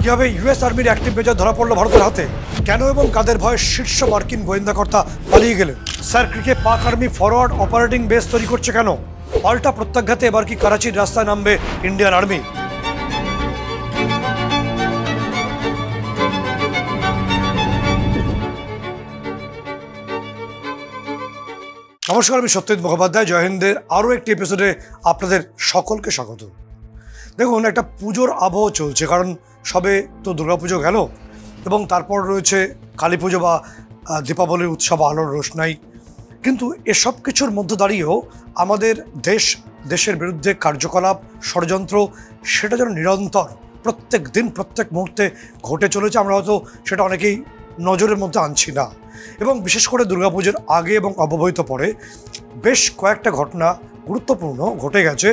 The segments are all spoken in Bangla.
কিভাবে ইউএস আর্মির অ্যাক্টিভ মেজর ধরা পড়লো ভারতের হাতে, কেন এবং কাদের ভয়ে শীর্ষ মার্কিন গোয়েন্দাকর্তা পালিয়ে গেলেন, স্যার ক্রিকে পাক আর্মি ফরওয়ার্ড অপারেটিং বেস তৈরি করছে কেন, পাল্টা প্রত্যাঘাতে এবার কি করাচির রাস্তায় নামবে ইন্ডিয়ান আর্মি। নমস্কার, আমি সত্যজিৎ মুখোপাধ্যায়। জয় হিন্দের আরও একটি এপিসোডে আপনাদের সকলকে স্বাগত। দেখুন, একটা পুজোর আবহ চলছে, কারণ সবে তো দুর্গাপুজো গেল এবং তারপর রয়েছে কালী পুজো বা দীপাবলির উৎসব, আলোর রোশনাই। কিন্তু এসব কিছুর মধ্যে দাঁড়িয়েও আমাদের দেশের বিরুদ্ধে কার্যকলাপ, ষড়যন্ত্র সেটা যেন নিরন্তর প্রত্যেক দিন প্রত্যেক মুহূর্তে ঘটে চলেছে। আমরা হয়তো সেটা অনেকেই নজরের মধ্যে আনছি না। এবং বিশেষ করে দুর্গাপুজোর আগে এবং অব্যবহিত পরে বেশ কয়েকটা ঘটনা গুরুত্বপূর্ণ ঘটে গেছে,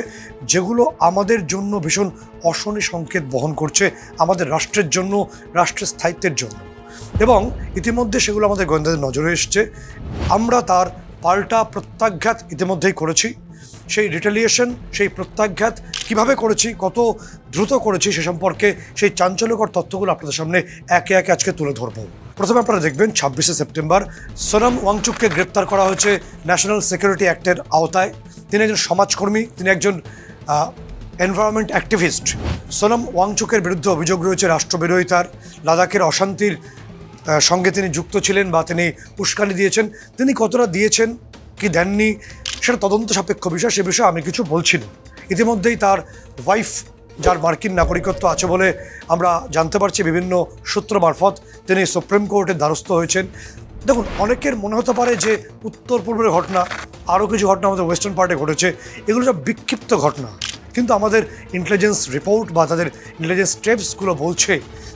যেগুলো আমাদের জন্য ভীষণ অশনি সংকেত বহন করছে, আমাদের রাষ্ট্রের জন্য, রাষ্ট্রের স্থায়িত্বের জন্য। এবং ইতিমধ্যে সেগুলো আমাদের গোয়েন্দাদের নজরে এসছে। আমরা তার পাল্টা প্রত্যাঘাত ইতিমধ্যেই করেছি। সেই রিটেলিয়েশন, সেই প্রত্যাঘাত কিভাবে করেছি, কত দ্রুত করেছি, সে সম্পর্কে সেই চাঞ্চল্যকর তথ্যগুলো আপনাদের সামনে একে একে আজকে তুলে ধরবো। প্রথমে আপনারা দেখবেন 26শে সেপ্টেম্বর সোনম ওয়াংচুককে গ্রেপ্তার করা হয়েছে ন্যাশনাল সিকিউরিটি অ্যাক্টের আওতায়। তিনি একজন সমাজকর্মী, তিনি একজন এনভায়রনমেন্ট অ্যাক্টিভিস্ট। সোনম ওয়াংচুকের বিরুদ্ধে অভিযোগ রয়েছে রাষ্ট্রবিরোধিতার, লাদাখের অশান্তির সঙ্গে তিনি যুক্ত ছিলেন বা তিনি উস্কানি দিয়েছেন। তিনি কতটা দিয়েছেন কি দেননি সেটা তদন্ত সাপেক্ষ বিষয়, সে বিষয়ে আমি কিছু বলছি না। ইতিমধ্যেই তার ওয়াইফ, যার মার্কিন নাগরিকত্ব আছে বলে আমরা জানতে পারছি বিভিন্ন সূত্র মারফত, তিনি সুপ্রিম কোর্টের দ্বারস্থ হয়েছেন। দেখুন, অনেকের মনে হতে পারে যে উত্তর পূর্বের ঘটনা, আরও কিছু ঘটনা আমাদের ওয়েস্টার্ন পার্টে ঘটেছে, এগুলো সব বিক্ষিপ্ত ঘটনা। কিন্তু আমাদের ইন্টেলিজেন্স রিপোর্ট বা তাদের ইন্টেলিজেন্স স্টেপসগুলো বলছে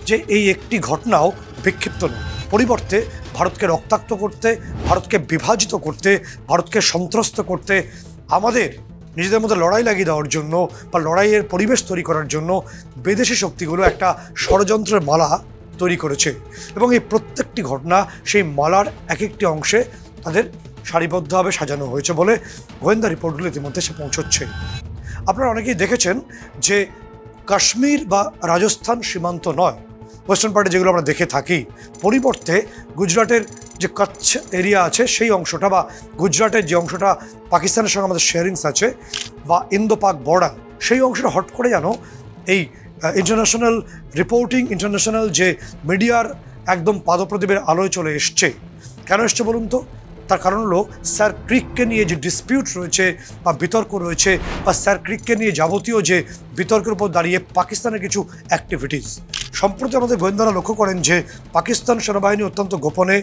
যে এই একটি ঘটনাও বিক্ষিপ্ত নয়। পরিবর্তে ভারতকে রক্তাক্ত করতে, ভারতকে বিভাজিত করতে, ভারতকে সন্ত্রস্ত করতে, আমাদের নিজেদের মধ্যে লড়াই লাগিয়ে দেওয়ার জন্য বা লড়াইয়ের পরিবেশ তৈরি করার জন্য বিদেশি শক্তিগুলো একটা ষড়যন্ত্রের মালা তৈরি করেছে। এবং এই প্রত্যেকটি ঘটনা সেই মালার এক একটি অংশে তাদের সারিবদ্ধভাবে সাজানো হয়েছে বলে গোয়েন্দা রিপোর্টগুলো ইতিমধ্যে সে পৌঁছচ্ছে। আপনারা অনেকেই দেখেছেন যে কাশ্মীর বা রাজস্থান সীমান্ত নয়, ওয়েস্টার্ন পার্টে যেগুলো আমরা দেখে থাকি, পরিবর্তে গুজরাটের যে কচ্ছ এরিয়া আছে সেই অংশটা, বা গুজরাটের যে অংশটা পাকিস্তানের সঙ্গে আমাদের শেয়ারিংস আছে, বা ইন্দো পাক বর্ডার, সেই অংশটা হট করে যেন এই ইন্টারন্যাশনাল রিপোর্টিং, ইন্টারন্যাশনাল যে মিডিয়ার একদম পাদপ্রদীপের আলোয় চলে এসছে। কেন এসছে বলুন তো? তার কারণ হলো স্যার ক্রিককে নিয়ে যে ডিসপিউট রয়েছে বা বিতর্ক রয়েছে, বা স্যার ক্রিককে নিয়ে যাবতীয় যে বিতর্কের উপর দাঁড়িয়ে পাকিস্তানের কিছু অ্যাক্টিভিটিস। সম্প্রতি আমাদের গোয়েন্দারা লক্ষ্য করেন যে পাকিস্তান সেনাবাহিনী অত্যন্ত গোপনে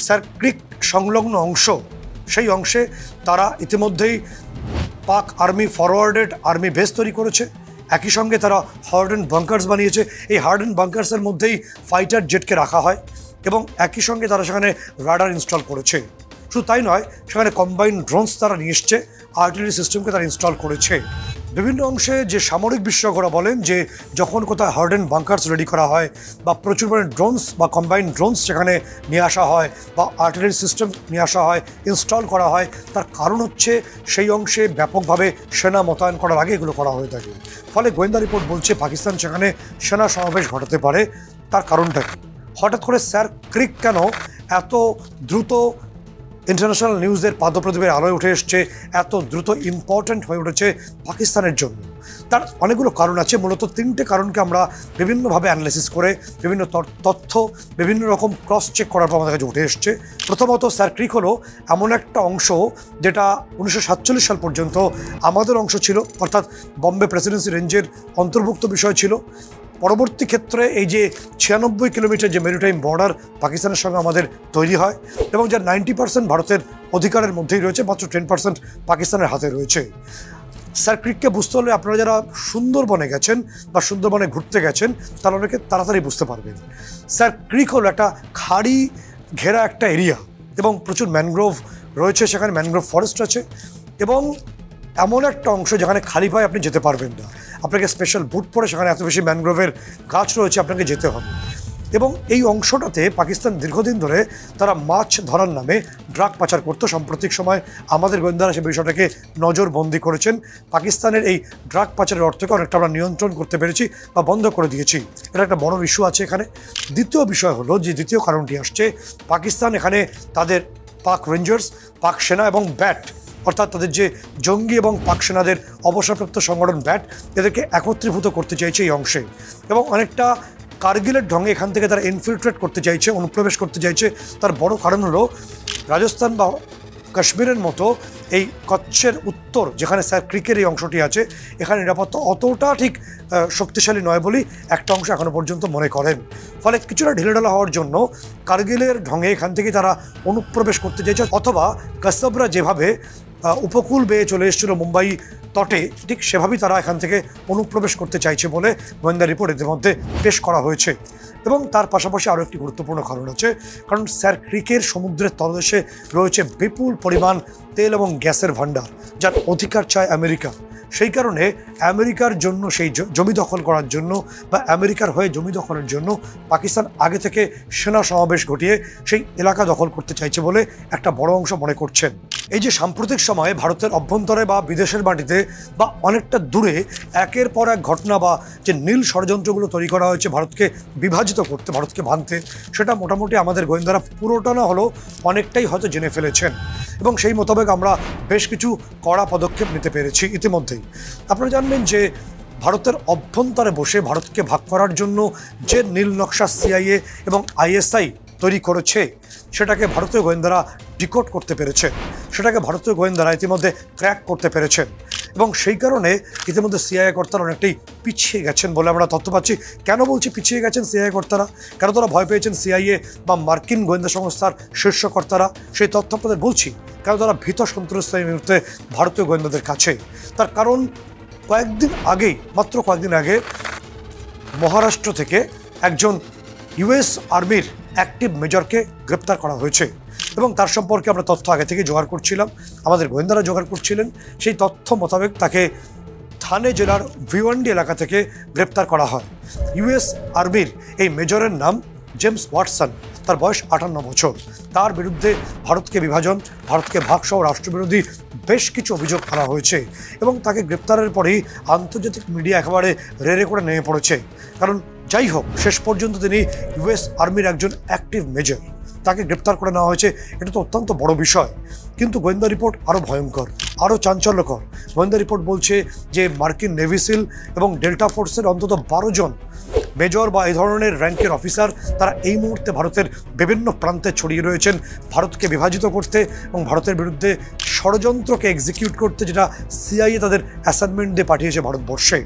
স্যার ক্রিক সংলগ্ন অংশ, সেই অংশে তারা ইতিমধ্যেই পাক আর্মি ফরওয়ার্ডেড আর্মি বেস তৈরি করেছে। একই সঙ্গে তারা হার্ডেন বাঙ্কার্স বানিয়েছে। এই হার্ডেন বাঙ্কার্সের মধ্যেই ফাইটার জেটকে রাখা হয় এবং একই সঙ্গে তারা সেখানে রাডার ইনস্টল করেছে। শুধু তাই নয়, সেখানে কম্বাইন্ড ড্রোনস তারা নিয়ে এসছে, আর্টিলারি সিস্টেমকে তারা ইনস্টল করেছে। বিভিন্ন অংশে যে সামরিক বিশেষজ্ঞরা বলেন যে যখন কোথাও হার্ডেন বাঙ্কার্স রেডি করা হয় বা প্রচুর পরিমাণে ড্রোনস বা কম্বাইন্ড ড্রোনস সেখানে নিয়ে আসা হয় বা আর্টিলারি সিস্টেম নিয়ে আসা হয়, ইনস্টল করা হয়, তার কারণ হচ্ছে সেই অংশে ব্যাপকভাবে সেনা মোতায়েন করার আগে এগুলো করা হয়ে থাকে। ফলে গোয়েন্দা রিপোর্ট বলছে পাকিস্তান সেখানে সেনা সমাবেশ ঘটাতে পারে। তার কারণটা কি? হঠাৎ করে স্যার ক্রিক কেন এত দ্রুত ইন্টারন্যাশনাল নিউজের পাদপ্রদীপের আলোয় উঠে এসছে, এত দ্রুত ইম্পর্ট্যান্ট হয়ে উঠেছে পাকিস্তানের জন্য? তার অনেকগুলো কারণ আছে। মূলত তিনটে কারণকে আমরা বিভিন্নভাবে অ্যানালাইসিস করে বিভিন্ন তথ্য বিভিন্ন রকম ক্রস চেক করার পর আমাদের কাছে উঠে এসছে। প্রথমত, স্যার ক্রিক হলো এমন একটা অংশ যেটা 1947 সাল পর্যন্ত আমাদের অংশ ছিল, অর্থাৎ বম্বে প্রেসিডেন্সি রেঞ্জের অন্তর্ভুক্ত বিষয় ছিল। পরবর্তী ক্ষেত্রে এই যে 96 কিলোমিটার যে মেরিটাইম বর্ডার পাকিস্তানের সঙ্গে আমাদের তৈরি হয় এবং যার 90% ভারতের অধিকারের মধ্যেই রয়েছে, মাত্র 10% পাকিস্তানের হাতে রয়েছে। স্যার ক্রিককে বুঝতে হলে আপনারা যারা সুন্দরবনে গেছেন বা সুন্দরবনে ঘুরতে গেছেন তারা অনেকে তাড়াতাড়ি বুঝতে পারবেন। স্যার ক্রিক হলো একটা খাড়ি ঘেরা একটা এরিয়া এবং প্রচুর ম্যানগ্রোভ রয়েছে, সেখানে ম্যানগ্রোভ ফরেস্ট আছে এবং এমন একটা অংশ যেখানে খালি পায়ে আপনি যেতে পারবেন না, আপনাকে স্পেশাল বুট পরে সেখানে এত বেশি ম্যানগ্রোভের গাছ রয়েছে, আপনাকে যেতে হবে। এবং এই অংশটাতে পাকিস্তান দীর্ঘদিন ধরে তারা মাছ ধরার নামে ড্রাগ পাচার করতো। সাম্প্রতিক সময় আমাদের গোয়েন্দারা সে বিষয়টাকে নজরবন্দি করেছেন। পাকিস্তানের এই ড্রাগ পাচারের অর্থকে অনেকটা আমরা নিয়ন্ত্রণ করতে পেরেছি বা বন্ধ করে দিয়েছি। এটা একটা বড় ইস্যু আছে এখানে। দ্বিতীয় বিষয় হলো যে দ্বিতীয় কারণটি আসছে, পাকিস্তান এখানে তাদের পাক রেঞ্জার্স, পাক সেনা এবং ব্যাট, অর্থাৎ তাদের যে জঙ্গি এবং পাক সেনাদের অবসরপ্রাপ্ত সংগঠন ব্যাট, এদেরকে একত্রীভূত করতে চাইছে এই অংশে এবং অনেকটা কার্গিলের ঢঙে এখান থেকে তারা ইনফিলট্রেট করতে চাইছে, অনুপ্রবেশ করতে চাইছে। তার বড় কারণ হলো রাজস্থান বা কাশ্মীরের মতো এই কচ্ছের উত্তর, যেখানে স্যার ক্রিকের এই অংশটি আছে, এখানে নিরাপত্তা অতটা ঠিক শক্তিশালী নয় বলেই একটা অংশ এখনও পর্যন্ত মনে করেন। ফলে কিছুটা ঢিলেঢালা হওয়ার জন্য কার্গিলের ঢঙে এখান থেকে তারা অনুপ্রবেশ করতে চাইছে, অথবা কাসবরা যেভাবে উপকূল বেয়ে চলে এসেছিল মুম্বাই তটে, ঠিক সেভাবেই তারা এখান থেকে অনুপ্রবেশ করতে চাইছে বলে গোয়েন্দা রিপোর্ট এদের মধ্যে পেশ করা হয়েছে। এবং তার পাশাপাশি আরও একটি গুরুত্বপূর্ণ কারণ আছে, কারণ স্যার ক্রিকের সমুদ্রের তলদেশে রয়েছে বিপুল পরিমাণ তেল এবং গ্যাসের ভাণ্ডার, যার অধিকার চায় আমেরিকা। সেই কারণে আমেরিকার জন্য সেই জমি দখল করার জন্য বা আমেরিকার হয়ে জমি দখলের জন্য পাকিস্তান আগে থেকে সেনা সমাবেশ ঘটিয়ে সেই এলাকা দখল করতে চাইছে বলে একটা বড় অংশ মনে করছেন। এই যে সাম্প্রতিক সময়ে ভারতের অভ্যন্তরে বা বিদেশের মাটিতে বা অনেকটা দূরে একের পর এক ঘটনা বা যে নীল ষড়যন্ত্রগুলো তৈরি করা হয়েছে ভারতকে বিভাজিত করতে, ভারতকে ভাঙতে, সেটা মোটামুটি আমাদের গোয়েন্দারা পুরোটা না হলেও অনেকটাই হয়তো জেনে ফেলেছেন এবং সেই মোতাবেক আমরা বেশ কিছু কড়া পদক্ষেপ নিতে পেরেছি ইতিমধ্যেই। আপনারা জানবেন যে ভারতের অভ্যন্তরে বসে ভারতকে ভাগ করার জন্য যে নীল নকশা সিআইএ এবং আইএসআই তৈরি করেছে, সেটাকে ভারতীয় গোয়েন্দারা ডিকোড করতে পেরেছে, সেটাকে ভারতীয় গোয়েন্দারা ইতিমধ্যে ক্র্যাক করতে পেরেছেন এবং সেই কারণে ইতিমধ্যে সিআইএ কর্তারা অনেকটাই পিছিয়ে গেছেন বলে আমরা তথ্য পাচ্ছি। কেন বলছি পিছিয়ে গেছেন সিআইএ কর্তারা? কেন তারা ভয় পেয়েছেন সিআইএ বা মার্কিন গোয়েন্দা সংস্থার শীর্ষ কর্তারা? সেই তথ্য আপনাদের বলছি। কেন তারা ভীত সন্ত্রস্ত এই মুহূর্তে ভারতীয় গোয়েন্দাদের কাছে? তার কারণ মাত্র কয়েকদিন আগে মহারাষ্ট্র থেকে একজন ইউএস আর্মির অ্যাক্টিভ মেজরকে গ্রেপ্তার করা হয়েছে এবং তার সম্পর্কে আমরা তথ্য আগে থেকে জোগাড় করছিলাম, আমাদের গোয়েন্দারা জোগাড় করছিলেন। সেই তথ্য মোতাবেক তাকে থানে জেলার ভিওয়ান্ডি এলাকা থেকে গ্রেপ্তার করা হয়। ইউএস আর্মির এই মেজরের নাম জেমস ওয়াটসন, তার বয়স 58 বছর। তার বিরুদ্ধে ভারতকে বিভাজন, ভারতকে ভাগসহ রাষ্ট্রবিরোধী বেশ কিছু অভিযোগ করা হয়েছে এবং তাকে গ্রেপ্তারের পরেই আন্তর্জাতিক মিডিয়া একেবারে রেড়ে করে নেমে পড়েছে। কারণ যাই হোক, শেষ পর্যন্ত তিনি ইউএস আর্মির একজন অ্যাক্টিভ মেজর, তাকে গ্রেপ্তার করে নেওয়া হয়েছে। এটা তো অত্যন্ত বড় বিষয়। কিন্তু গোয়েন্দা রিপোর্ট আরও ভয়ঙ্কর, আরও চাঞ্চল্যকর। গোয়েন্দা রিপোর্ট বলছে যে মার্কিন নেভি সিল এবং ডেল্টা ফোর্সের অন্তত 12 জন মেজর বা এই ধরনের র্যাঙ্কের অফিসার তারা এই মুহূর্তে ভারতের বিভিন্ন প্রান্তে ছড়িয়ে রয়েছেন ভারতকে বিভাজিত করতে এবং ভারতের বিরুদ্ধে ষড়যন্ত্রকে এক্সিকিউট করতে, যেটা সিআইএ তাদের অ্যাসাইনমেন্ট দিয়ে পাঠিয়েছে ভারতবর্ষে।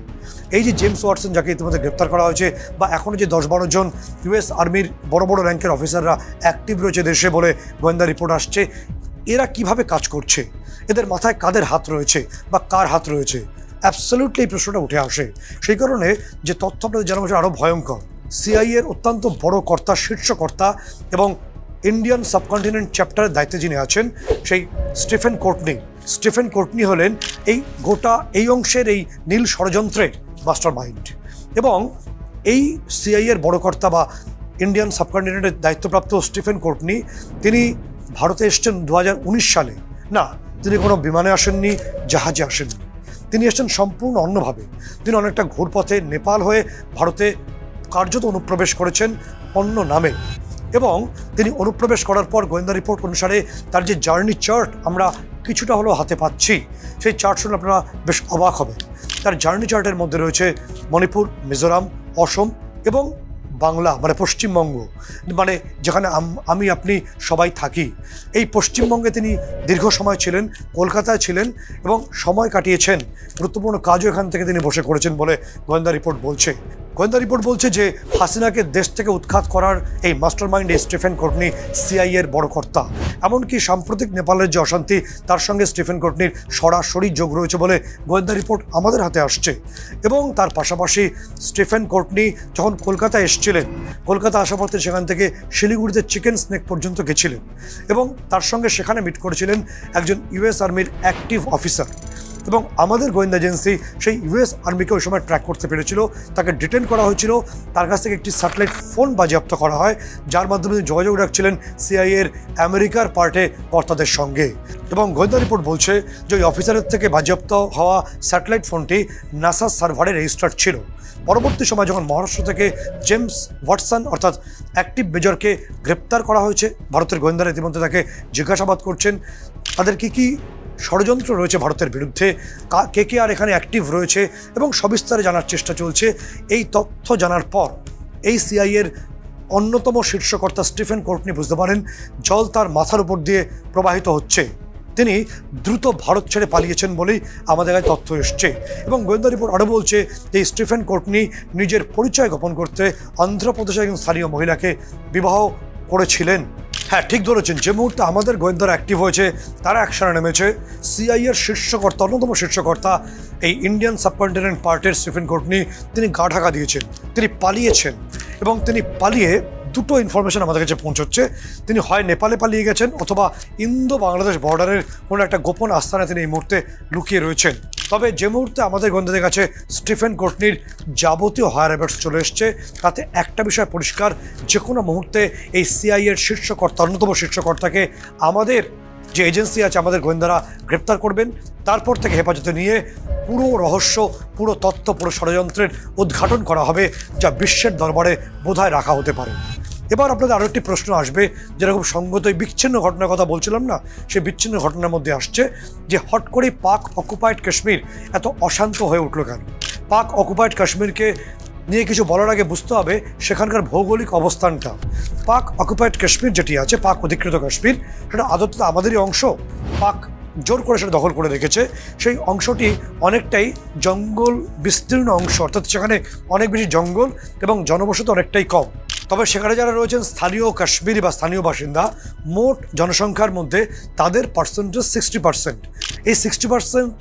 এই যে জেমস ওয়াটসন, যাকে ইতিমধ্যে গ্রেপ্তার করা হয়েছে, বা এখনও যে 10-12 জন ইউএস আর্মির বড় বড় র্যাঙ্কের অফিসাররা অ্যাক্টিভ রয়েছে দেশে বলে গোয়েন্দা রিপোর্ট আসছে, এরা কিভাবে কাজ করছে, এদের মাথায় কাদের হাত রয়েছে বা কার হাত রয়েছে, অ্যাবসলিউটলি এই প্রশ্নটা উঠে আসে। সেই কারণে যে তথ্য আপনাদের জানাবো আরও ভয়ঙ্কর। সিআইএর অত্যন্ত বড় কর্তা, শীর্ষ কর্তা এবং ইন্ডিয়ান সাবকন্টিনেন্ট চ্যাপ্টারের দায়িত্বে যিনি আছেন, সেই স্টিফেন কোর্টনি হলেন এই অংশের এই নীল ষড়যন্ত্রের মাস্টার মাইন্ড। এবং এই সিআইএর বড় কর্তা বা ইন্ডিয়ান সাবকন্টিনেন্টের দায়িত্বপ্রাপ্ত স্টিফেন কোর্টনি, তিনি ভারতে এসছেন 2019 সালে। না, তিনি কোনো বিমানে আসেননি, জাহাজে আসেননি, তিনি এসছেন সম্পূর্ণ অন্যভাবে। তিনি অনেকটা ঘুরপথে নেপাল হয়ে ভারতে কার্যত অনুপ্রবেশ করেছেন অন্য নামে এবং তিনি অনুপ্রবেশ করার পর গোয়েন্দা রিপোর্ট অনুসারে তার যে জার্নি চার্ট আমরা কিছুটা হলেও হাতে পাচ্ছি, সেই চার্ট শুনে আপনারা বেশ অবাক হবেন। তার জার্নি চার্টের মধ্যে রয়েছে মণিপুর, মিজোরাম, অসম এবং বাংলা, মানে পশ্চিমবঙ্গ, মানে যেখানে আমি আপনি সবাই থাকি। এই পশ্চিমবঙ্গে তিনি দীর্ঘ সময় ছিলেন, কলকাতায় ছিলেন এবং সময় কাটিয়েছেন, গুরুত্বপূর্ণ কাজও এখান থেকে তিনি বসে করেছেন বলে গোয়েন্দা রিপোর্ট বলছে। গোয়েন্দা রিপোর্ট বলছে যে হাসিনাকে দেশ থেকে উৎখাত করার এই মাস্টার মাইন্ড স্টিফেন কোর্টনি সিআইএর বড় কর্তা। এমনকি সাম্প্রতিক নেপালের যে অশান্তি, তার সঙ্গে স্টিফেন কোর্টনির সরাসরি যোগ রয়েছে বলে গোয়েন্দা রিপোর্ট আমাদের হাতে আসছে। এবং তার পাশাপাশি স্টিফেন কোর্টনি যখন কলকাতায় এসেছিলেন, কলকাতা আসা পথে সেখান থেকে শিলিগুড়িতে চিকেন স্নেক পর্যন্ত গেছিলেন এবং তার সঙ্গে সেখানে মিট করেছিলেন একজন ইউএস আর্মির অ্যাক্টিভ অফিসার। এবং আমাদের গোয়েন্দা এজেন্সি সেই ইউএস আর্মিকে ওই সময় ট্র্যাক করতে পেরেছিল, তাকে ডিটেন করা হয়েছিল, তার কাছ থেকে একটি স্যাটেলাইট ফোন বাজেয়াপ্ত করা হয় যার মাধ্যমে তিনি যোগাযোগ রাখছিলেন সিআইএর আমেরিকার পার্টে কর্তাদের সঙ্গে। এবং গোয়েন্দা রিপোর্ট বলছে যে ওই অফিসারের থেকে বাজেয়াপ্ত হওয়া স্যাটেলাইট ফোনটি নাসা সার্ভারে রেজিস্টার্ড ছিল। পরবর্তী সময় যখন মহারাষ্ট্র থেকে জেমস ওয়াটসন অর্থাৎ অ্যাক্টিভ মেজরকে গ্রেপ্তার করা হয়েছে, ভারতের গোয়েন্দারা ইতিমধ্যে তাকে জিজ্ঞাসাবাদ করছেন তাদের কি ষড়যন্ত্র রয়েছে ভারতের বিরুদ্ধে, কে আর এখানে অ্যাক্টিভ রয়েছে এবং সবিস্তারে জানার চেষ্টা চলছে। এই তথ্য জানার পর এই সিআইএর অন্যতম শীর্ষকর্তা স্টিফেন কোর্টনি বুঝতে পারেন জল তার মাথার উপর দিয়ে প্রবাহিত হচ্ছে। তিনি দ্রুত ভারত ছেড়ে পালিয়েছেন বলেই আমাদের কাছে তথ্য এসছে। এবং গোয়েন্দা রিপোর্ট আরও বলছে যে স্টিফেন কোর্টনি নিজের পরিচয় গোপন করতে অন্ধ্রপ্রদেশের একজন স্থানীয় মহিলাকে বিবাহ করেছিলেন। হ্যাঁ, ঠিক ধরেছেন, যে মুহূর্তে আমাদের গোয়েন্দারা অ্যাক্টিভ হয়েছে তারা অ্যাকশনে নেমেছে। সিআইএর শীর্ষকর্তা, অন্যতম শীর্ষকর্তা এই ইন্ডিয়ান সাবকন্টিনেন্ট পার্টের স্টিফেন কোর্টনি, তিনি গা ঢাকা দিয়েছেন, তিনি পালিয়েছেন। এবং তিনি পালিয়ে দুটো ইনফরমেশন আমাদের কাছে পৌঁছচ্ছে, তিনি হয় নেপালে পালিয়ে গেছেন অথবা ইন্দো বাংলাদেশ বর্ডারের কোনো একটা গোপন আস্থানে তিনি এই মুহূর্তে লুকিয়ে রয়েছেন। তবে যে মুহূর্তে আমাদের গোয়েন্দাদের কাছে স্টিফেন কোর্টনির যাবতীয় হায়ার অ্যাবার্টস চলে এসছে, তাতে একটা বিষয় পরিষ্কার, যে কোনো মুহূর্তে এই সিআইএর শীর্ষকর্তা, অন্যতম শীর্ষকর্তাকে আমাদের যে এজেন্সি আছে, আমাদের গোয়েন্দারা গ্রেপ্তার করবেন, তারপর থেকে হেফাজতে নিয়ে পুরো রহস্য, পুরো তথ্য, পুরো ষড়যন্ত্রের উদ্ঘাটন করা হবে, যা বিশ্বের দরবারে বোধহয় রাখা হতে পারে। এবার আপনাদের আরও একটি প্রশ্ন আসবে, যেরকম সঙ্গত এই বিচ্ছিন্ন ঘটনার কথা বলছিলাম না, সেই বিচ্ছিন্ন ঘটনার মধ্যে আসছে যে হট করে পাক অকুপাইড কাশ্মীর এত অশান্ত হয়ে উঠল কেন। পাক অকুপাইড কাশ্মীরকে নিয়ে কিছু বলার আগে বুঝতে হবে সেখানকার ভৌগোলিক অবস্থানটা। পাক অকুপাইড কাশ্মীর যেটি আছে, পাক অধিকৃত কাশ্মীর, সেটা আদতে আমাদেরই অংশ। পাক জোর করে সেটা দখল করে রেখেছে। সেই অংশটি অনেকটাই জঙ্গল বিস্তীর্ণ অংশ, অর্থাৎ সেখানে অনেক বেশি জঙ্গল এবং জনবসতি অনেকটাই কম। তবে সেখানে যারা রয়েছেন স্থানীয় কাশ্মীরি বা স্থানীয় বাসিন্দা, মোট জনসংখ্যার মধ্যে তাদের পার্সেন্টেজ 60%। এই 60%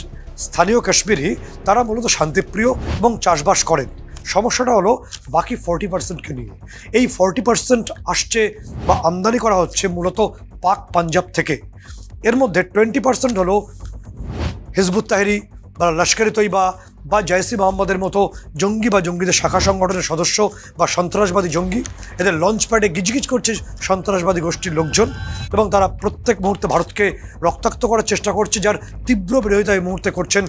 স্থানীয় কাশ্মীরি, তারা মূলত শান্তিপ্রিয় এবং চাষবাস করেন। সমস্যাটা হলো বাকি 40%কে নিয়ে। এই 40% আসছে বা আমদানি করা হচ্ছে মূলত পাক পাঞ্জাব থেকে। এর মধ্যে 20% হলো হিজবুত তাহরি বা লস্কর-ই তৈবা বা জৈশ-ই মোহাম্মদের মতো জঙ্গি বা জঙ্গিদের শাখা সংগঠনের সদস্য বা সন্ত্রাসবাদী জঙ্গি। এদের লঞ্চ প্যাডে গিজগিজ করছে সন্ত্রাসবাদী গোষ্ঠীর লোকজন এবং তারা প্রত্যেক মুহূর্তে ভারতকে রক্তাক্ত করার চেষ্টা করছে, যার তীব্র বিরোধিতা এই মুহূর্তে করছেন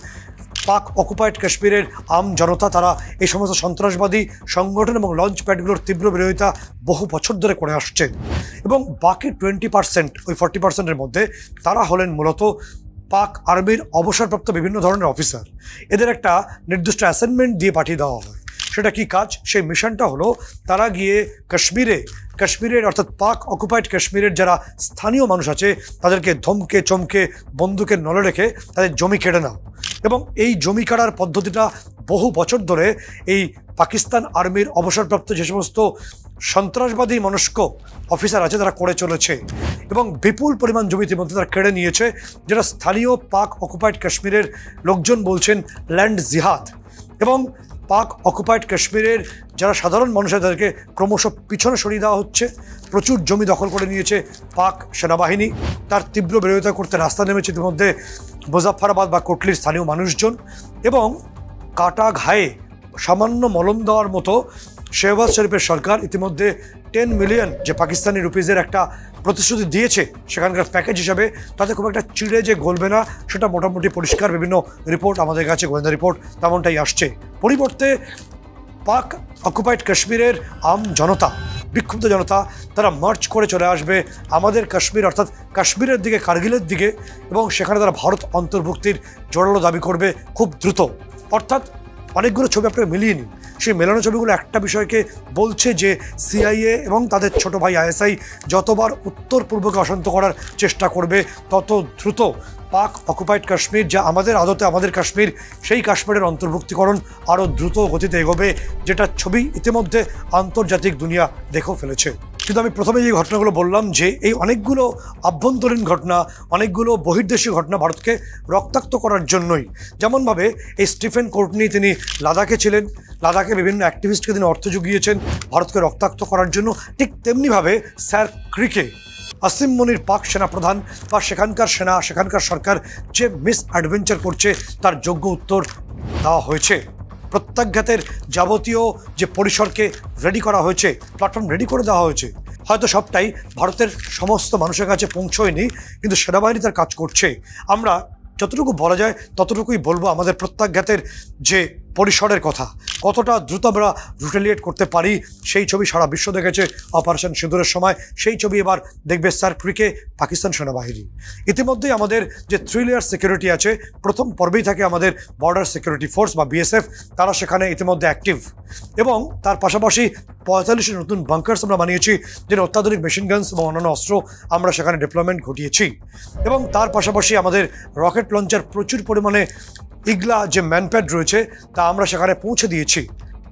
পাক অকুপাইড কাশ্মীরের আম জনতা। তারা এই সমস্ত সন্ত্রাসবাদী সংগঠন এবং লঞ্চ প্যাডগুলোর তীব্র বিরোধিতা বহু বছর ধরে করে আসছেন। এবং বাকি 20%, ওই 40%-এর মধ্যে তারা হলেন মূলত পাক আর্মির অবসরপ্রাপ্ত বিভিন্ন ধরনের অফিসার। এদের একটা নির্দিষ্ট অ্যাসাইনমেন্ট দিয়ে পাঠিয়ে দেওয়া হয়। সেটা কি কাজ? সেই মিশনটা হলো তারা গিয়ে কাশ্মীরের অর্থাৎ পাক অকুপাইড কাশ্মীরের যারা স্থানীয় মানুষ আছে তাদেরকে ধমকে চমকে বন্দুকের নলে রেখে তাদের জমি কেড়ে নাও। এবং এই জমি কাটার পদ্ধতিটা বহু বছর ধরে এই পাকিস্তান আর্মির অবসরপ্রাপ্ত যে সমস্ত সন্ত্রাসবাদী মনস্ক অফিসার আছে তারা করে চলেছে। এবং বিপুল পরিমাণ জমি ইতিমধ্যে তারা কেড়ে নিয়েছে, যেটা স্থানীয় পাক অকুপাইড কাশ্মীরের লোকজন বলছেন ল্যান্ড জিহাদ। এবং পাক অকুপাইড কাশ্মীরের যারা সাধারণ মানুষ তাদেরকে ক্রমশ পিছনে সরিয়ে দেওয়া হচ্ছে। প্রচুর জমি দখল করে নিয়েছে পাক সেনাবাহিনী। তার তীব্র বিরোধিতা করতে রাস্তা নেমেছে ইতিমধ্যে মুজাফফরাবাদ বা কোটলির স্থানীয় মানুষজন। এবং কাটা ঘায়ে সামান্য মলম দেওয়ার মতো শেহবাজ শরীফের সরকার ইতিমধ্যে 10 মিলিয়ন যে পাকিস্তানি রুপিজের একটা প্রতিশ্রুতি দিয়েছে সেখানকার প্যাকেজ হিসাবে, তাতে খুব একটা চিড়ে যে গলবে না সেটা মোটামুটি পরিষ্কার। বিভিন্ন রিপোর্ট আমাদের কাছে, গোয়েন্দা রিপোর্ট তেমনটাই আসছে। পরিবর্তে পাক অকুপাইড কাশ্মীরের আম জনতা, বিক্ষুব্ধ জনতা, তারা মার্চ করে চলে আসবে আমাদের কাশ্মীর অর্থাৎ কাশ্মীরের দিকে, কার্গিলের দিকে। এবং সেখানে তারা ভারত অন্তর্ভুক্তির জোরালো দাবি করবে খুব দ্রুত। অর্থাৎ অনেকগুলো ছবি আপনারা মিলিয়ে নিন। সেই মেলানো ছবিগুলো একটা বিষয়কে বলছে যে সিআইএ এবং তাদের ছোট ভাই আইএসআই যতবার উত্তর পূর্বকে অশান্ত করার চেষ্টা করবে, তত দ্রুত পাক অকুপাইড কাশ্মীর, যা আমাদের আদতে আমাদের কাশ্মীর, সেই কাশ্মীরের অন্তর্ভুক্তিকরণ আরও দ্রুত গতিতে এগোবে, যেটা ছবি ইতিমধ্যে আন্তর্জাতিক দুনিয়া দেখেও ফেলেছে। কিন্তু আমি প্রথমে যে ঘটনাগুলো বললাম যে এই অনেকগুলো আভ্যন্তরীণ ঘটনা, অনেকগুলো বহির্দেশী ঘটনা ভারতকে রক্তাক্ত করার জন্যই। যেমনভাবে এই স্টিফেন কোর্টনি তিনি লাদাখে ছিলেন, লাদাখে বিভিন্ন অ্যাক্টিভিস্টকে তিনি অর্থ জুগিয়েছেন ভারতকে রক্তাক্ত করার জন্য, ঠিক তেমনিভাবে স্যার ক্রিকে আসিম মনির পাক সেনাপ্রধান বা সেখানকার সেনা, সেখানকার সরকার যে মিস অ্যাডভেঞ্চার করছে তার যোগ্য উত্তর দেওয়া হয়েছে। প্রত্যাঘাতের যাবতীয় যে পরিসরকে রেডি করা হয়েছে, প্ল্যাটফর্ম রেডি করে দেওয়া হয়েছে। হয়তো সবটাই ভারতের সমস্ত মানুষের কাছে পৌঁছয়নি, কিন্তু সেনাবাহিনী তার কাজ করছে। আমরা যতটুকু বলা যায় ততটুকুই বলবো। আমাদের প্রত্যাঘাতের যে পরিসরের কথা, কতটা দ্রুত আমরা রিটেলিয়েট করতে পারি, সেই ছবি সারা বিশ্ব দেখেছে অপারেশন সিঁদুরের সময়। সেই ছবি এবার দেখবে স্যার ক্রিকে পাকিস্তান সেনাবাহিনী। ইতিমধ্যেই আমাদের যে 3 লেয়ার সিকিউরিটি আছে, প্রথম পর্বেই থাকে আমাদের বর্ডার সিকিউরিটি ফোর্স বা বিএসএফ, তারা সেখানে ইতিমধ্যে অ্যাক্টিভ। এবং তার পাশাপাশি 45 নতুন বাংকার্স আমরা বানিয়েছি, যেটা অত্যাধুনিক মেশিন গানস এবং অন্যান্য অস্ত্র আমরা সেখানে ডিপ্লয়মেন্ট ঘটিয়েছি। এবং তার পাশাপাশি আমাদের রকেট লঞ্চার প্রচুর পরিমাণে ইগলা যে ম্যানপ্যাড রয়েছে তা আমরা সেখানে পৌঁছে দিয়েছি।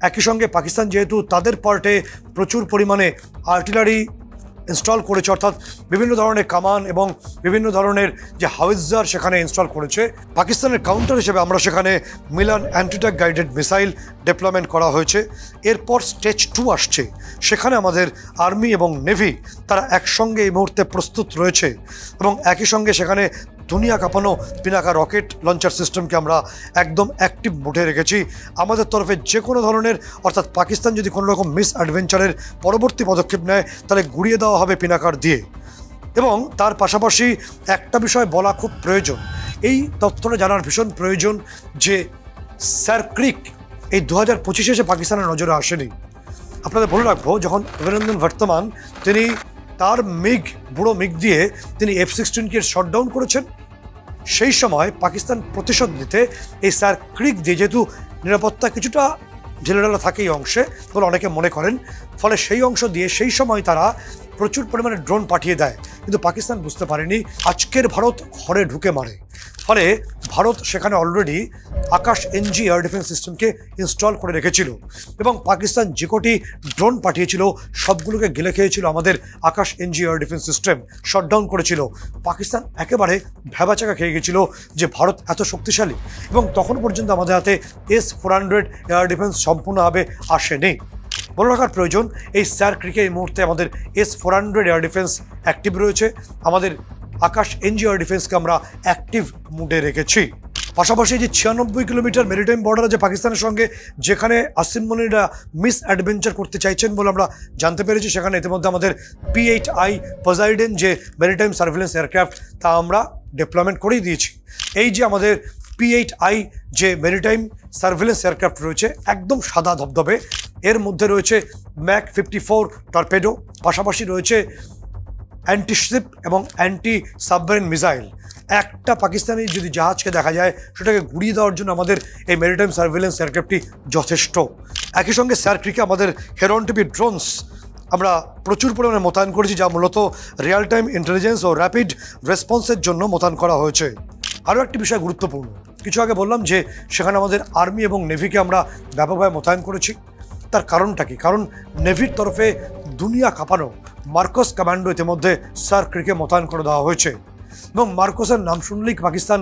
একই সঙ্গে পাকিস্তান যেহেতু তাদের পার্টে প্রচুর পরিমাণে আর্টিলারি ইনস্টল করেছে, অর্থাৎ বিভিন্ন ধরনের কামান এবং বিভিন্ন ধরনের যে হাউইজার সেখানে ইনস্টল করেছে, পাকিস্তানের কাউন্টার হিসেবে আমরা সেখানে মিলান অ্যান্টিট্যাক গাইডেড মিসাইল ডেপ্লয়মেন্ট করা হয়েছে। এরপর স্টেজ 2 আসছে, সেখানে আমাদের আর্মি এবং নেভি তারা একসঙ্গে এই মুহূর্তে প্রস্তুত রয়েছে। এবং একই সঙ্গে সেখানে দুনিয়া কাঁপানো পিনাকা রকেট লঞ্চার সিস্টেমকে আমরা একদম অ্যাক্টিভ মোডে রেখেছি। আমাদের তরফে যে কোনো ধরনের, অর্থাৎ পাকিস্তান যদি কোনো রকম মিস অ্যাডভেঞ্চারের পরবর্তী পদক্ষেপ নেয় তাহলে গুড়িয়ে দেওয়া হবে পিনাকার দিয়ে। এবং তার পাশাপাশি একটা বিষয় বলা খুব প্রয়োজন, এই তথ্যটা জানার ভীষণ প্রয়োজন যে স্যার ক্রিক এই 2025 এসে পাকিস্তানের নজরে আসেনি। আপনাদের বলে রাখবো, যখন অভিনন্দন বর্তমান তিনি তার বুড়ো মিগ দিয়ে তিনি F-16কে শটডাউন করেছেন, সেই সময় পাকিস্তান প্রতিশোধ নিতে এই স্যার ক্রিক দিয়ে, যেহেতু নিরাপত্তা কিছুটা ঢিলেঢালা থাকে এই অংশে বলে অনেকে মনে করেন, ফলে সেই অংশ দিয়ে সেই সময় তারা প্রচুর পরিমাণে ড্রোন পাঠিয়ে দেয়। কিন্তু পাকিস্তান বুঝতে পারেনি আজকের ভারত ঘরে ঢুকে মারে। ফলে ভারত সেখানে অলরেডি আকাশ এনজি এয়ার ডিফেন্স সিস্টেমকে ইনস্টল করে রেখেছিল এবং পাকিস্তান যে কটি ড্রোন পাঠিয়েছিল সবগুলোকে গেলে খেয়েছিল আমাদের Akash NG air defence system, shot down করেছিল। পাকিস্তান একেবারে ভ্যাবাচাকা খেয়ে গেছিল যে ভারত এত শক্তিশালী, এবং তখন পর্যন্ত আমাদের হাতে S-400 এয়ার ডিফেন্স সম্পূর্ণভাবে আসেনি। বলে রাখার প্রয়োজন, এই স্যার ক্রিকে এই মুহূর্তে আমাদের S-400 এয়ার ডিফেন্স অ্যাক্টিভ রয়েছে। আমাদের আকাশ এনজি এয়ার ডিফেন্সকে আমরা অ্যাক্টিভ মুডে রেখেছি। পাশাপাশি যে 96 কিলোমিটার মেরিটাইম বর্ডার আছে পাকিস্তানের সঙ্গে, যেখানে আসিম মনিরা মিস অ্যাডভেঞ্চার করতে চাইছেন বলে আমরা জানতে পেরেছি, সেখানে ইতিমধ্যে আমাদের P-8I পজাইডেন যে মেরিটাইম সার্ভিলেন্স এয়ারক্রাফট তা আমরা ডিপ্লয়মেন্ট করেই দিয়েছি। এই যে আমাদের P-8I যে মেরিটাইম সার্ভিলেন্স এয়ারক্রাফট রয়েছে একদম সাদা ধবধবে, এর মধ্যে রয়েছে ম্যাক 54 টর্পেডো, পাশাপাশি রয়েছে অ্যান্টিশিপ এবং অ্যান্টি সাবমেরিন মিসাইল। একটা পাকিস্তানি যদি জাহাজকে দেখা যায় সেটাকে গুড়িয়ে দেওয়ার জন্য আমাদের এই মেরিটাইম সার্ভিলেন্স এয়ারক্রাফটটি যথেষ্ট। একই সঙ্গে স্যার ক্রিকে আমাদের হেরন টিভি ড্রোনস আমরা প্রচুর পরিমাণে মোতায়েন করেছি, যা মূলত রিয়েল টাইম ইন্টেলিজেন্স ও র্যাপিড রেসপন্সের জন্য মোতায়েন করা হয়েছে। আরও একটি বিষয় গুরুত্বপূর্ণ, কিছু আগে বললাম যে সেখানে আমাদের আর্মি এবং নেভিকে আমরা ব্যাপকভাবে মোতায়েন করেছি। তার কারণটা কি? কারণ নেভির তরফে দুনিয়া কাঁপানো মার্কোস কমান্ডো ইতিমধ্যে স্যার ক্রিকে মোতায়েন করে দেওয়া হয়েছে। এবং মার্কোসের নাম শুনলেই পাকিস্তান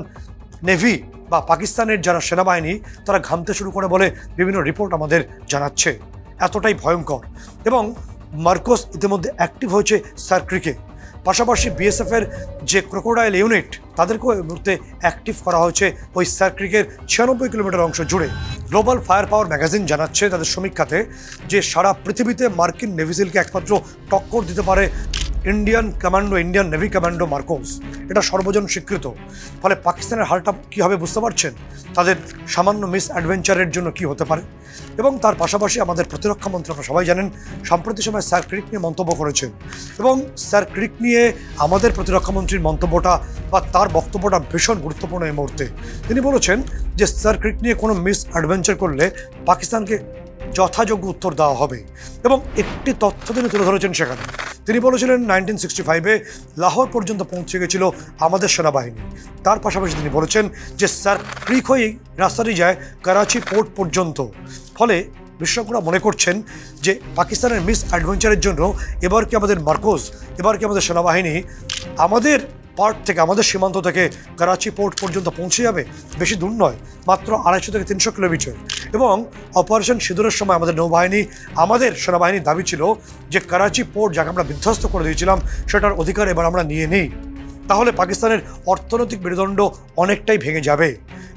নেভি বা পাকিস্তানের যারা সেনাবাহিনী তারা ঘামতে শুরু করে বলে বিভিন্ন রিপোর্ট আমাদের জানাচ্ছে, এতটাই ভয়ঙ্কর। এবং মার্কোস ইতিমধ্যে অ্যাক্টিভ হয়েছে স্যার ক্রিকে। পাশাপাশি বিএসএফের যে ক্রোকোডাইল ইউনিট তাদেরকেও এই মুহূর্তে অ্যাক্টিভ করা হয়েছে ওই স্যার ক্রিকের 96 কিলোমিটার অংশ জুড়ে। গ্লোবাল ফায়ার পাওয়ার ম্যাগাজিন জানাচ্ছে তাদের সমীক্ষাতে যে সারা পৃথিবীতে মার্কিন নেভিসিলকে একমাত্র টক্কর দিতে পারে ইন্ডিয়ান নেভি কমান্ডো মার্কোস, এটা সর্বজন স্বীকৃত। ফলে পাকিস্তানের হালটা কী হবে বুঝতে পারছেন, তাদের সামান্য মিস অ্যাডভেঞ্চারের জন্য কি হতে পারে। এবং তার পাশাপাশি আমাদের প্রতিরক্ষা মন্ত্রী, আপনারা সবাই জানেন, সাম্প্রতিক সময় স্যার ক্রিক নিয়ে মন্তব্য করেছেন। এবং স্যার ক্রিক নিয়ে আমাদের প্রতিরক্ষা মন্ত্রীর মন্তব্যটা বা তার বক্তব্যটা ভীষণ গুরুত্বপূর্ণ এই মুহূর্তে। তিনি বলেছেন যে স্যার ক্রিক নিয়ে কোনো মিস অ্যাডভেঞ্চার করলে পাকিস্তানকে যথাযোগ্য উত্তর দেওয়া হবে। এবং একটি তথ্য তিনি তুলে ধরেছেন সেখানে, তিনি বলেছিলেন 1965-এ লাহোর পর্যন্ত পৌঁছে গেছিল আমাদের সেনাবাহিনী। তার পাশাপাশি তিনি বলেছেন যে স্যার ক্রিক হয়েই রাস্তাটি যায় করাচি পোর্ট পর্যন্ত। ফলে বিশেষজ্ঞরা মনে করছেন যে পাকিস্তানের মিস অ্যাডভেঞ্চারের জন্য এবার কি আমাদের মার্কোস, এবার কি আমাদের সেনাবাহিনী আমাদের পার্ট থেকে, আমাদের সীমান্ত থেকে করাচি পোর্ট পর্যন্ত পৌঁছে যাবে। বেশি দূর নয়, মাত্র 250 থেকে 300 কিলোমিটার। এবং অপারেশন সিঁদুরের সময় আমাদের নৌবাহিনী, আমাদের সেনাবাহিনীর দাবি ছিল যে করাচি পোর্ট যাকে আমরা বিধ্বস্ত করে দিয়েছিলাম সেটার অধিকার এবার আমরা নিয়ে নিই, তাহলে পাকিস্তানের অর্থনৈতিক মেরুদণ্ড অনেকটাই ভেঙে যাবে।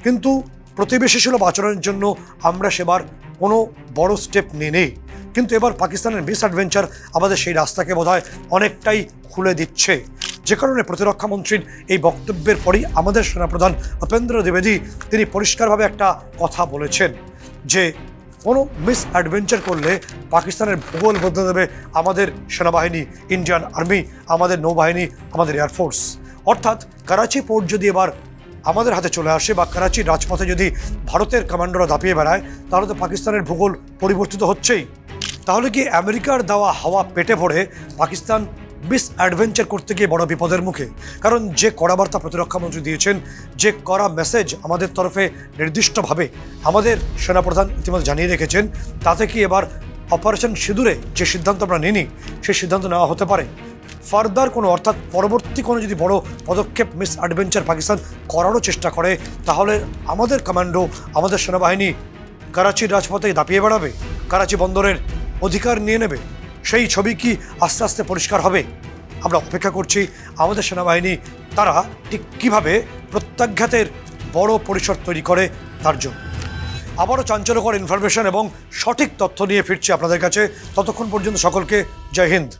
কিন্তু প্রতিবেশী সুলভ আচরণের জন্য আমরা সেবার কোনো বড় স্টেপ নিয়ে নেই। কিন্তু এবার পাকিস্তানের মিস অ্যাডভেঞ্চার আমাদের সেই রাস্তাকে বোধহয় অনেকটাই খুলে দিচ্ছে। যে কারণে প্রতিরক্ষা মন্ত্রীর এই বক্তব্যের পরই আমাদের সেনাপ্রধান উপেন্দ্র দ্বিবেদী তিনি পরিষ্কারভাবে একটা কথা বলেছেন যে কোনো মিস অ্যাডভেঞ্চার করলে পাকিস্তানের ভূগোল বদলে দেবে আমাদের সেনাবাহিনী, ইন্ডিয়ান আর্মি, আমাদের নৌবাহিনী, আমাদের এয়ারফোর্স। অর্থাৎ করাচি পোর্ট যদি এবার আমাদের হাতে চলে আসে বা করাচির রাজপথে যদি ভারতের কমান্ডোরা দাপিয়ে বেড়ায়, তাহলে তো পাকিস্তানের ভূগোল পরিবর্তিত হচ্ছেই। তাহলে কি আমেরিকার দেওয়া হাওয়া পেটে পড়ে পাকিস্তান মিস অ্যাডভেঞ্চার করতে গিয়ে বড় বিপদের মুখে? কারণ যে কড়া বার্তা প্রতিরক্ষামন্ত্রী দিয়েছেন, যে কড়া মেসেজ আমাদের তরফে নির্দিষ্টভাবে আমাদের সেনাপ্রধান ইতিমধ্যে জানিয়ে রেখেছেন, তাতে কি এবার অপারেশন সিঁদুরে যে সিদ্ধান্ত আমরা নিই সেই সিদ্ধান্ত নেওয়া হতে পারে? ফার্দার কোনো, অর্থাৎ পরবর্তী কোনো যদি বড় পদক্ষেপ মিস অ্যাডভেঞ্চার পাকিস্তান করারও চেষ্টা করে, তাহলে আমাদের কমান্ডো, আমাদের সেনাবাহিনী করাচির রাজপথে দাপিয়ে বেড়াবে, করাচি বন্দরের অধিকার নিয়ে নেবে। সেই ছবি কি আস্তে আস্তে পরিষ্কার হবে? আমরা অপেক্ষা করছি আমাদের সেনাবাহিনী তারা ঠিক কীভাবে প্রত্যাঘাতের বড় পরিসর তৈরি করে তার জন্য। আবারও চাঞ্চল্যকর ইনফরমেশন এবং সঠিক তথ্য নিয়ে ফিরছি আপনাদের কাছে। ততক্ষণ পর্যন্ত সকলকে জয় হিন্দ।